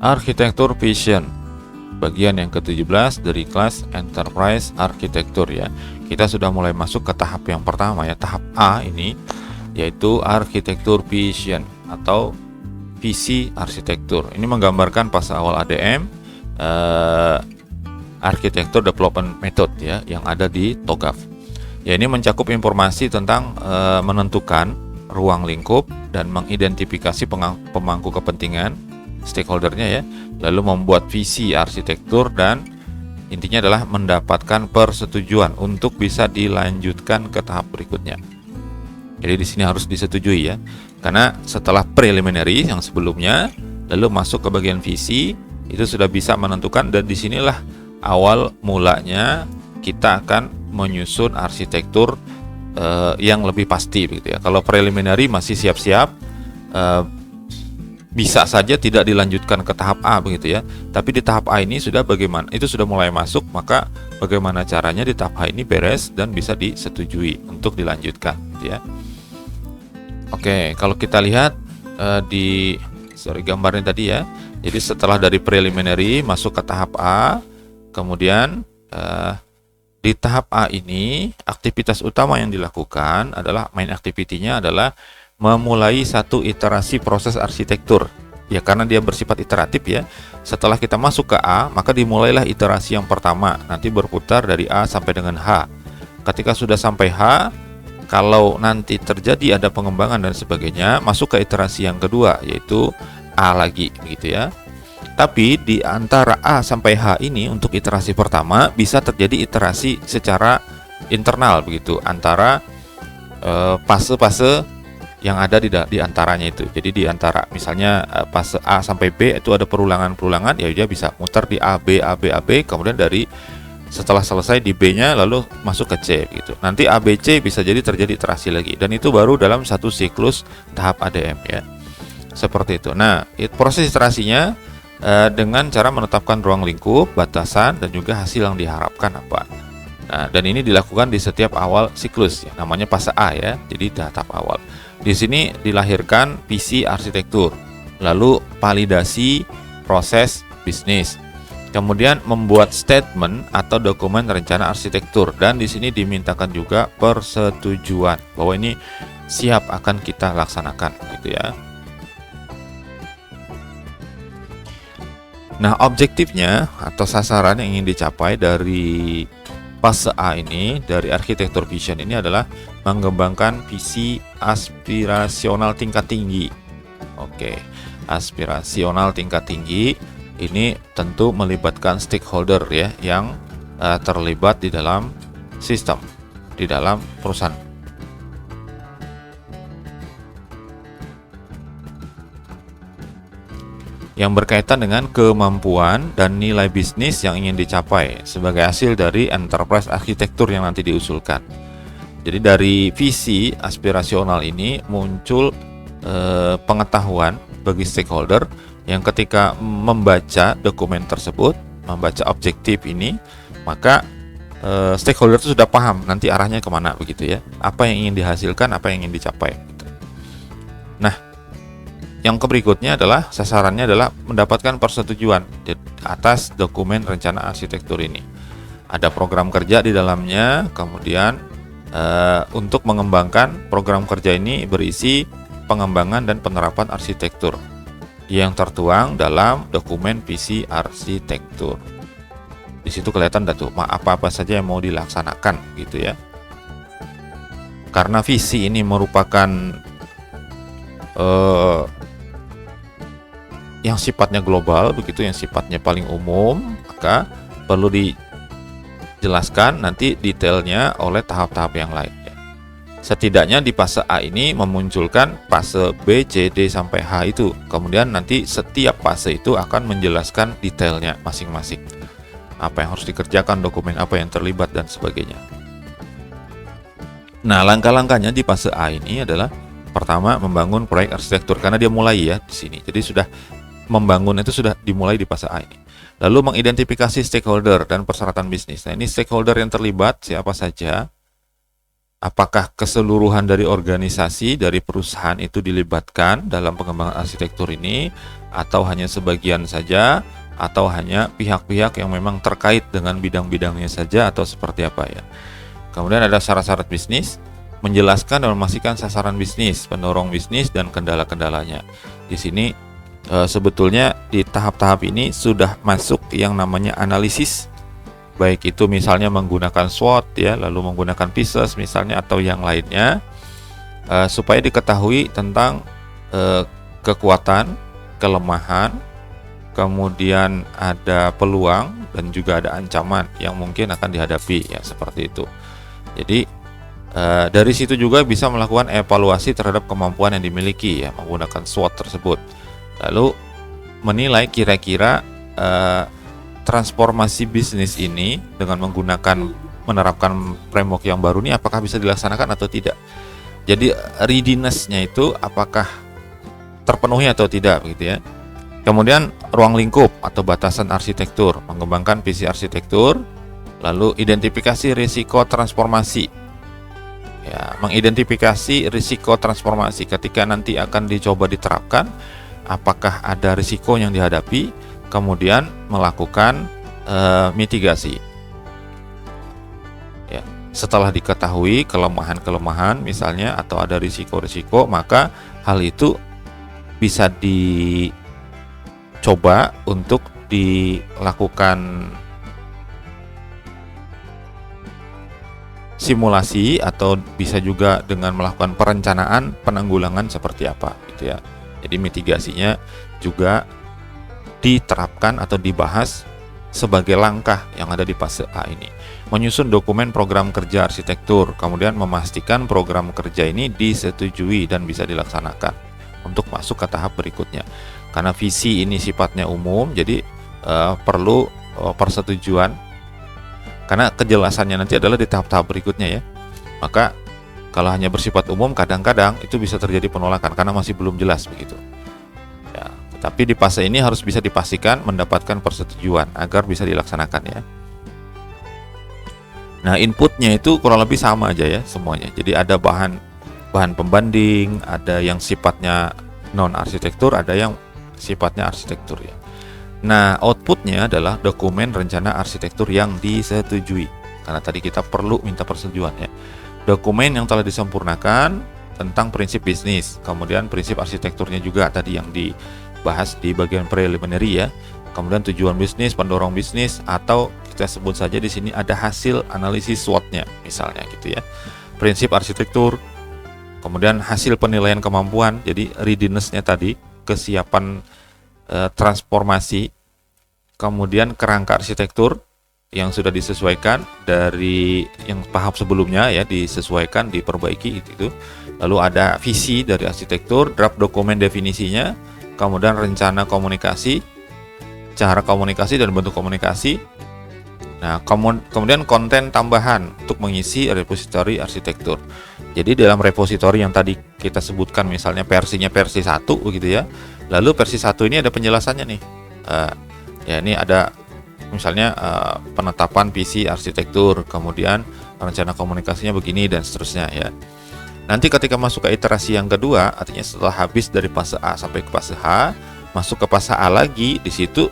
Arsitektur Vision, bagian yang ke-17 dari kelas Enterprise Architecture ya. Kita sudah mulai masuk ke tahap yang pertama ya, tahap A ini, yaitu Arsitektur Vision atau visi arsitektur. Ini menggambarkan fase awal ADM, Architecture Development Method ya, yang ada di TOGAF. Ya, ini mencakup informasi tentang menentukan ruang lingkup dan mengidentifikasi pemangku kepentingan stakeholdernya ya, lalu membuat visi arsitektur dan intinya adalah mendapatkan persetujuan untuk bisa dilanjutkan ke tahap berikutnya. Jadi di sini harus disetujui ya, karena setelah preliminary yang sebelumnya, lalu masuk ke bagian visi, itu sudah bisa menentukan, dan disinilah awal mulanya kita akan menyusun arsitektur yang lebih pasti begitu ya. Kalau preliminary masih siap-siap, bisa saja tidak dilanjutkan ke tahap A begitu ya. Tapi di tahap A ini sudah bagaimana? Itu sudah mulai masuk, maka bagaimana caranya di tahap A ini beres dan bisa disetujui untuk dilanjutkan gitu ya. Oke, kalau kita lihat gambarnya tadi ya. Jadi setelah dari preliminary masuk ke tahap A, kemudian di tahap A ini aktivitas utama yang dilakukan adalah main activity-nya adalah memulai satu iterasi proses arsitektur. Ya, karena dia bersifat iteratif ya. Setelah kita masuk ke A, maka dimulailah iterasi yang pertama, nanti berputar dari A sampai dengan H. Ketika sudah sampai H, kalau nanti terjadi ada pengembangan dan sebagainya, masuk ke iterasi yang kedua, yaitu A lagi begitu ya. Tapi di antara A sampai H ini untuk iterasi pertama bisa terjadi iterasi secara internal begitu, antara fase-fase yang ada di antaranya itu. Jadi di antara misalnya fase A sampai B itu ada perulangan-perulangan, ya dia bisa muter di A B, kemudian dari setelah selesai di B-nya lalu masuk ke C gitu. Nanti A B C bisa jadi terjadi iterasi lagi, dan itu baru dalam satu siklus tahap ADM ya. Seperti itu. Nah, proses iterasinya dengan cara menetapkan ruang lingkup, batasan, dan juga hasil yang diharapkan apa. Nah, dan ini dilakukan di setiap awal siklus ya, namanya fase A ya. Jadi tahap awal. Di sini dilahirkan visi arsitektur, lalu validasi proses bisnis, kemudian membuat statement atau dokumen rencana arsitektur, dan di sini dimintakan juga persetujuan bahwa ini siap akan kita laksanakan gitu ya. Nah, objektifnya atau sasaran yang ingin dicapai dari fase A ini, dari arsitektur vision ini adalah mengembangkan visi aspirasional tingkat tinggi. Oke, aspirasional tingkat tinggi ini tentu melibatkan stakeholder ya, yang terlibat di dalam sistem, di dalam perusahaan. Yang berkaitan dengan kemampuan dan nilai bisnis yang ingin dicapai sebagai hasil dari enterprise arsitektur yang nanti diusulkan. Jadi dari visi aspirasional ini muncul pengetahuan bagi stakeholder yang ketika membaca dokumen tersebut, membaca objektif ini, maka stakeholder itu sudah paham nanti arahnya kemana begitu ya, apa yang ingin dihasilkan, apa yang ingin dicapai gitu. Nah, yang berikutnya adalah sasarannya adalah mendapatkan persetujuan atas dokumen rencana arsitektur ini. Ada program kerja di dalamnya, kemudian untuk mengembangkan program kerja ini berisi pengembangan dan penerapan arsitektur yang tertuang dalam dokumen visi arsitektur. Di situ kelihatan tuh apa-apa saja yang mau dilaksanakan gitu ya. Karena visi ini merupakan yang sifatnya global begitu, yang sifatnya paling umum, maka perlu dijelaskan nanti detailnya oleh tahap-tahap yang lain ya. Setidaknya di fase A ini memunculkan fase B, C, D sampai H itu. Kemudian nanti setiap fase itu akan menjelaskan detailnya masing-masing. Apa yang harus dikerjakan, dokumen apa yang terlibat dan sebagainya. Nah, langkah-langkahnya di fase A ini adalah pertama membangun proyek arsitektur, karena dia mulai ya di sini. Jadi sudah membangun itu sudah dimulai di fase A ini. Lalu mengidentifikasi stakeholder dan persyaratan bisnis. Nah, ini stakeholder yang terlibat siapa saja. apakah keseluruhan dari organisasi, dari perusahaan itu dilibatkan dalam pengembangan arsitektur ini, atau hanya sebagian saja, atau hanya pihak-pihak yang memang terkait dengan bidang-bidangnya saja, atau seperti apa ya. Kemudian ada syarat-syarat bisnis, menjelaskan dan memastikan sasaran bisnis, pendorong bisnis, dan kendala-kendalanya. Di sini sebetulnya di tahap-tahap ini sudah masuk yang namanya analisis, baik itu misalnya menggunakan SWOT ya, lalu menggunakan pieces misalnya atau yang lainnya, supaya diketahui tentang kekuatan, kelemahan, kemudian ada peluang dan juga ada ancaman yang mungkin akan dihadapi ya, seperti itu. Jadi dari situ juga bisa melakukan evaluasi terhadap kemampuan yang dimiliki ya, menggunakan SWOT tersebut. Lalu menilai kira-kira transformasi bisnis ini dengan menerapkan framework yang baru ini apakah bisa dilaksanakan atau tidak. Jadi readiness-nya itu apakah terpenuhi atau tidak begitu ya. Kemudian ruang lingkup atau batasan arsitektur, mengembangkan visi arsitektur, lalu identifikasi risiko transformasi. Ya, mengidentifikasi risiko transformasi ketika nanti akan dicoba diterapkan, apakah ada risiko yang dihadapi, kemudian melakukan mitigasi. Ya, setelah diketahui kelemahan-kelemahan misalnya atau ada risiko-risiko, maka hal itu bisa dicoba untuk dilakukan simulasi atau bisa juga dengan melakukan perencanaan penanggulangan seperti apa gitu ya. Jadi mitigasinya juga diterapkan atau dibahas sebagai langkah yang ada di fase A ini. Menyusun dokumen program kerja arsitektur, kemudian memastikan program kerja ini disetujui dan bisa dilaksanakan untuk masuk ke tahap berikutnya. Karena visi ini sifatnya umum, jadi perlu persetujuan. Karena kejelasannya nanti adalah di tahap-tahap berikutnya ya. Maka kalau hanya bersifat umum, kadang-kadang itu bisa terjadi penolakan karena masih belum jelas begitu. Ya, tapi di fase ini harus bisa dipastikan mendapatkan persetujuan agar bisa dilaksanakan ya. Nah, inputnya itu kurang lebih sama aja ya semuanya. Jadi ada bahan pembanding, ada yang sifatnya non arsitektur, ada yang sifatnya arsitektur ya. Nah, outputnya adalah dokumen rencana arsitektur yang disetujui. Karena tadi kita perlu minta persetujuan ya. Dokumen yang telah disempurnakan tentang prinsip bisnis, kemudian prinsip arsitekturnya juga tadi yang dibahas di bagian preliminary ya. Kemudian tujuan bisnis, pendorong bisnis, atau kita sebut saja di sini ada hasil analisis SWOT-nya misalnya gitu ya. Prinsip arsitektur, kemudian hasil penilaian kemampuan, jadi readiness-nya tadi, kesiapan transformasi, kemudian kerangka arsitektur yang sudah disesuaikan dari yang tahap sebelumnya ya, disesuaikan, diperbaiki gitu. Lalu ada visi dari arsitektur, draft dokumen definisinya, kemudian rencana komunikasi, cara komunikasi dan bentuk komunikasi. Nah, kemudian konten tambahan untuk mengisi repositori arsitektur. Jadi dalam repositori yang tadi kita sebutkan misalnya versinya versi 1 begitu ya. Lalu versi 1 ini ada penjelasannya nih. Ya ini ada misalnya penetapan visi arsitektur, kemudian rencana komunikasinya begini dan seterusnya ya. Nanti ketika masuk ke iterasi yang kedua, artinya setelah habis dari fase A sampai ke fase H, masuk ke fase A lagi, di situ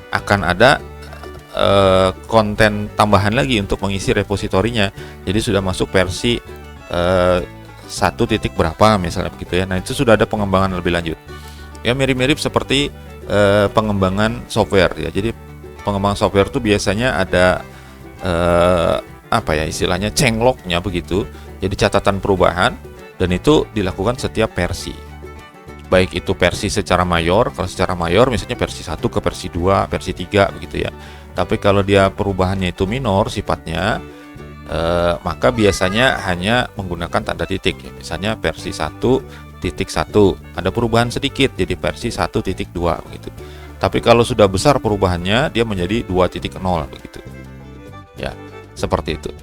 akan ada konten tambahan lagi untuk mengisi repositorinya. Jadi sudah masuk versi 1 titik berapa misalnya begitu ya. Nah, itu sudah ada pengembangan lebih lanjut. Ya mirip-mirip seperti pengembangan software ya. Jadi pengembangan software itu biasanya ada apa ya istilahnya changelognya begitu. Jadi catatan perubahan dan itu dilakukan setiap versi. Baik itu versi secara mayor, kalau secara mayor misalnya versi 1 ke versi 2, versi 3 begitu ya. Tapi kalau dia perubahannya itu minor sifatnya, maka biasanya hanya menggunakan tanda titik ya. Misalnya versi 1.1 ada perubahan sedikit jadi versi 1.2 begitu. Tapi kalau sudah besar perubahannya dia menjadi 2.0 begitu. Ya, seperti itu.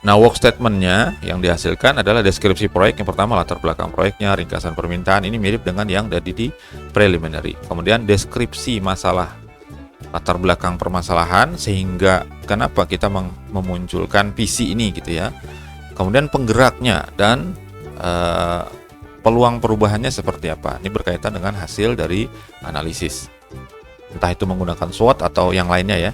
Nah, work statement-nya yang dihasilkan adalah deskripsi proyek. Yang pertama latar belakang proyeknya, ringkasan permintaan, ini mirip dengan yang dari di preliminary. Kemudian deskripsi masalah latar belakang permasalahan sehingga kenapa kita memunculkan visi ini gitu ya. Kemudian penggeraknya dan peluang perubahannya seperti apa. Ini berkaitan dengan hasil dari analisis. Entah itu menggunakan SWOT atau yang lainnya ya.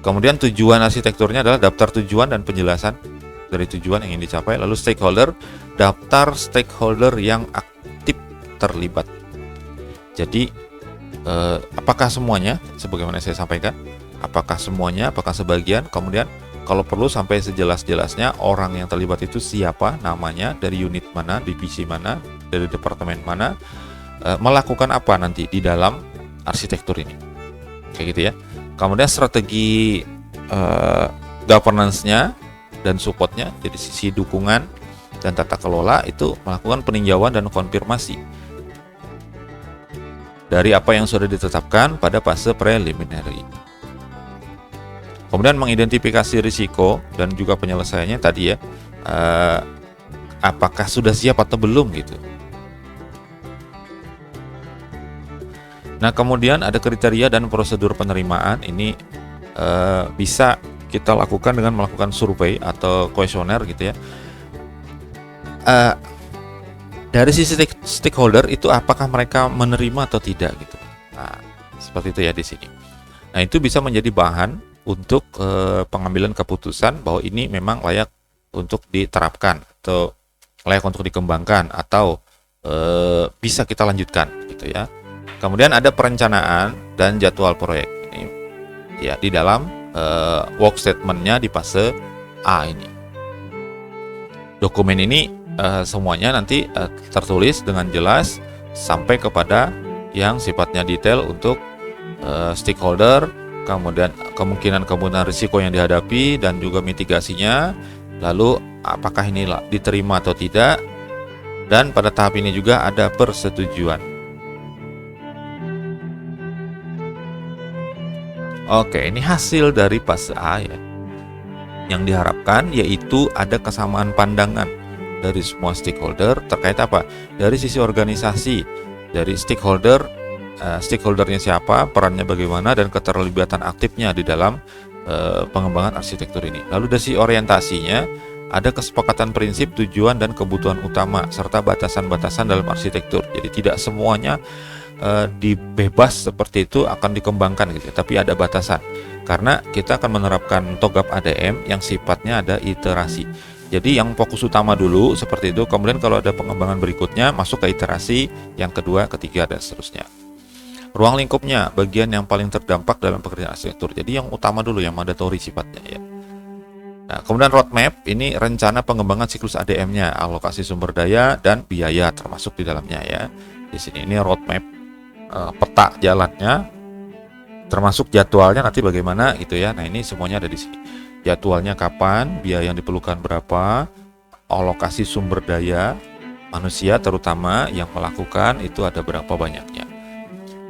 Kemudian tujuan arsitekturnya adalah daftar tujuan dan penjelasan dari tujuan yang ingin dicapai. Lalu stakeholder, daftar stakeholder yang aktif terlibat. Jadi apakah semuanya sebagaimana saya sampaikan? Apakah semuanya, apakah sebagian? Kemudian kalau perlu sampai sejelas-jelasnya orang yang terlibat itu siapa, namanya, dari unit mana, divisi mana, dari departemen mana, melakukan apa nanti di dalam arsitektur ini. Kayak gitu ya. Kemudian strategi governance-nya dan support-nya, jadi sisi dukungan dan tata kelola itu melakukan peninjauan dan konfirmasi dari apa yang sudah ditetapkan pada fase preliminary. Kemudian mengidentifikasi risiko dan juga penyelesaiannya tadi ya, apakah sudah siap atau belum gitu. Nah kemudian ada kriteria dan prosedur penerimaan. Ini bisa kita lakukan dengan melakukan survei atau kuesioner gitu ya. Dari sisi stakeholder itu apakah mereka menerima atau tidak gitu. Nah seperti itu ya di sini. Nah itu bisa menjadi bahan untuk pengambilan keputusan bahwa ini memang layak untuk diterapkan atau layak untuk dikembangkan atau bisa kita lanjutkan gitu ya. Kemudian ada perencanaan dan jadwal proyek ini ya di dalam work statement-nya di fase A ini. Dokumen ini semuanya nanti tertulis dengan jelas sampai kepada yang sifatnya detail untuk stakeholder, kemudian kemungkinan risiko yang dihadapi dan juga mitigasinya, lalu apakah ini diterima atau tidak, dan pada tahap ini juga ada persetujuan. Oke, ini hasil dari fase A ya. Yang diharapkan yaitu ada kesamaan pandangan dari semua stakeholder terkait apa? Dari sisi organisasi, dari stakeholdernya siapa, perannya bagaimana, dan keterlibatan aktifnya di dalam pengembangan arsitektur ini. Lalu dari sisi orientasinya, ada kesepakatan prinsip, tujuan, dan kebutuhan utama, serta batasan-batasan dalam arsitektur. Jadi tidak semuanya dibebas seperti itu akan dikembangkan gitu, tapi ada batasan. Karena kita akan menerapkan TOGAP ADM yang sifatnya ada iterasi. Jadi yang fokus utama dulu seperti itu, kemudian kalau ada pengembangan berikutnya masuk ke iterasi yang kedua, ketiga, dan seterusnya. Ruang lingkupnya, bagian yang paling terdampak dalam pekerjaan arsitektur. Jadi yang utama dulu, yang mandatory sifatnya ya. Nah, kemudian roadmap, ini rencana pengembangan siklus ADM-nya, alokasi sumber daya dan biaya termasuk di dalamnya ya. Di sini ini roadmap, peta jalannya, termasuk jadwalnya nanti bagaimana gitu ya. Nah ini semuanya ada di sini. Jadwalnya kapan, biaya yang diperlukan berapa, alokasi sumber daya manusia terutama yang melakukan itu ada berapa banyaknya.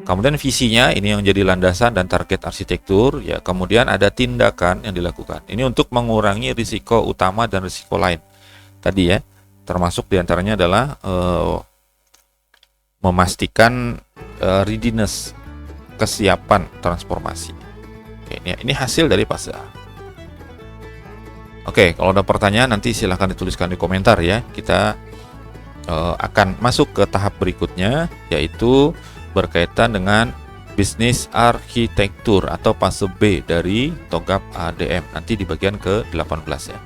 Kemudian visinya ini yang jadi landasan dan target arsitektur ya. Kemudian ada tindakan yang dilakukan. Ini untuk mengurangi risiko utama dan risiko lain. Tadi ya, termasuk diantaranya adalah memastikan readiness, kesiapan transformasi. Oke, ini hasil dari fase A. Oke, kalau ada pertanyaan nanti silahkan dituliskan di komentar ya. Kita akan masuk ke tahap berikutnya, yaitu berkaitan dengan bisnis arsitektur atau fase B dari TOGAP ADM nanti di bagian ke-18 ya.